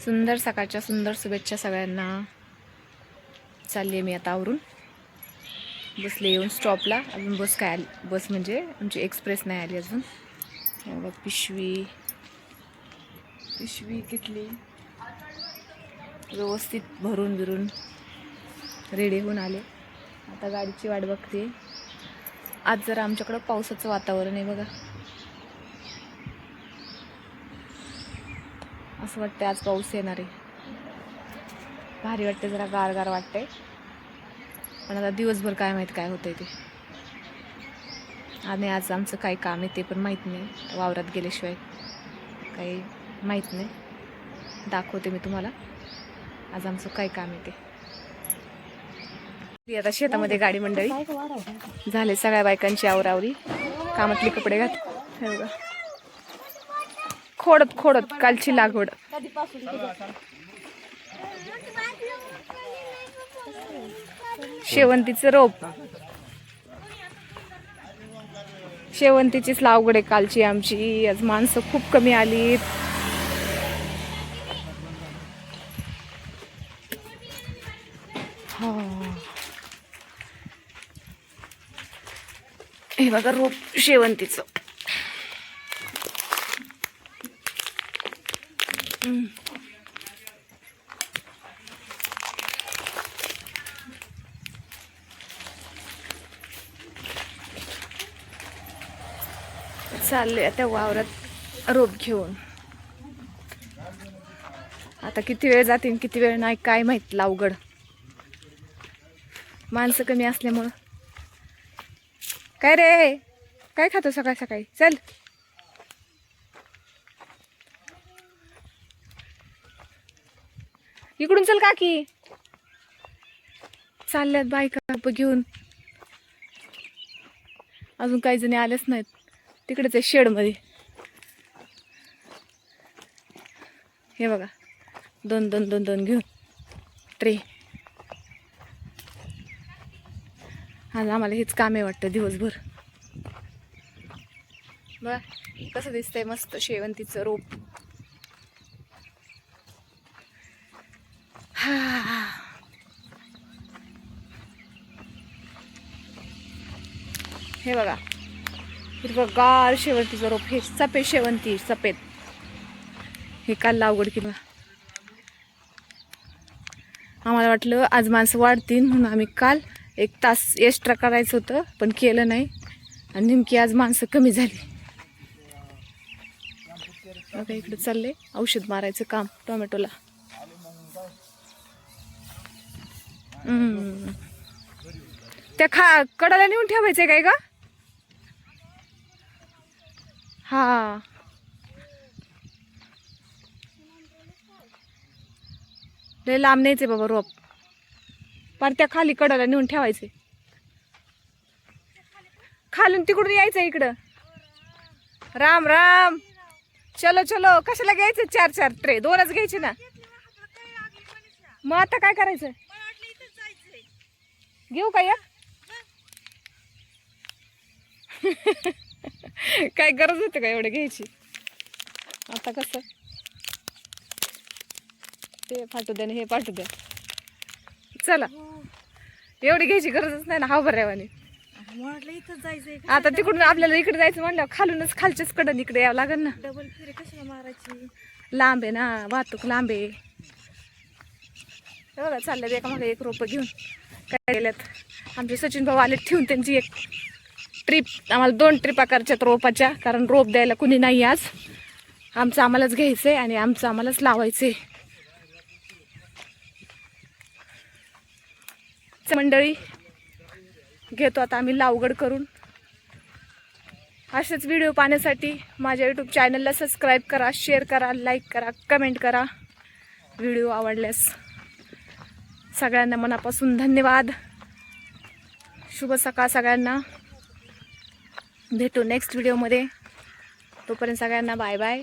सुंदर सकाळच्या सुंदर शुभेच्छा सगळ्यांना. चालली मी आता आवरून बसले येऊन स्टॉपला. अजून बस काय आली, बस म्हणजे आमची एक्सप्रेस नाही आली अजून. बघ पिशवी किटली व्यवस्थित भरून बिरून रेडी होऊन आले. आता गाडीची वाट बघते. आज जरा आमच्याकडं पावसाचं वातावरण आहे बघा. असं वाटतंय आज पाऊस येणार आहे. भारी वाटते, जरा गार गार वाटतंय. पण आता दिवसभर काय माहित काय होतंय ते. आणि आज आमचं काय काम आहे ते पण माहीत नाही. वावरात गेल्याशिवाय काही माहीत नाही. दाखवते मी तुम्हाला आज आमचं काय काम आहे ते. आता शेतामध्ये गाडी मंडळी झाले. सगळ्या बायकांची आवरावरी, कामातले कपडे घात. हे बघा खोडत कालची लागवड. शेवंतीचं रोप, शेवंतीचीच लागवड आहे कालची आमची. आज माणसं खूप कमी आलीत. हे बघा रोप शेवंतीचं. चालले आता वावरात रोप घेऊन. आता किती वेळ जातील किती वेळ नाही काय माहित. लावगड माणसं कमी असल्यामुळं. काय रे, काय खातो सकाळ सकाळी? चल इकडून चल काकी. चालल्यात बायका घेऊन. अजून काही जणी आलेच नाहीत. तिकडेच आहे शेड मध्ये. हे बघा दोन दोन दोन दोन घेऊन ट्रे. आज आम्हाला हेच काम आहे वाटतं दिवसभर. बघा कसं दिसतंय मस्त शेवंतीचं रोप. हे बघा हिरवंगार शेवंतीचं रोप. हे सफेद शेवंती, सफेद. हे काल लागवड केली. आम्हाला वाटलं आज माणसं वाढतील म्हणून आम्ही काल 1 तास एक्स्ट्रा करायचं होतं पण केलं नाही. आणि नेमकी आज माणसं कमी झाली. बघा इकडे चालले औषध मारायचं काम टोमॅटोला. त्या कडाला नेऊन ठेवायचंय काय का? हा लय लांब न्यायचे बाबा रोप. पण त्या खाली कडाला नेऊन ठेवायचे. खालून तिकडून यायचं इकडं. राम राम. चलो चलो. कशाला घ्यायचं 4-4 ट्रे? 2च घ्यायचे ना. मग आता काय करायचं? घेऊ का या? काय गरज होती का एवढं घ्यायची? आता कसं ते फाटू द्या हे पाठवू द्या. चला एवढी घ्यायची गरजच नाही ना. हा बऱ्यावानी आता तिकडून आपल्याला इकडे जायचं म्हणलं खालूनच खालच्याच कडन इकडे यावं लागेल ना. डबल फेरी कशाला मारायची? लांब आहे ना, वाहतूक लांब आहे. बघा चालल्यात एका मागे एक रोप घेऊन. काय गेल्यात आमचे सचिन भाऊ आले ठेवून त्यांची एक ट्रिप. आम्हाला 2 ट्रिपा करायच्यात रोपाच्या. कारण रोप द्यायला कुणी नाही आज. आमचं आम्हालाच घ्यायचंय आणि आमचं आम्हालाच लावायचंय. मंडळी घेतो आता आम्ही लावगड करून. असेच व्हिडिओ पाहण्यासाठी माझ्या यूट्यूब चॅनलला सबस्क्राईब करा, शेअर करा, लाईक करा, कमेंट करा. व्हिडिओ आवडल्यास सगळ्यांना मनापासून धन्यवाद. शुभ सकाळ सगळ्यांना. भेटू नेक्स्ट व्हिडिओमध्ये. तोपर्यंत सगळ्यांना बाय बाय.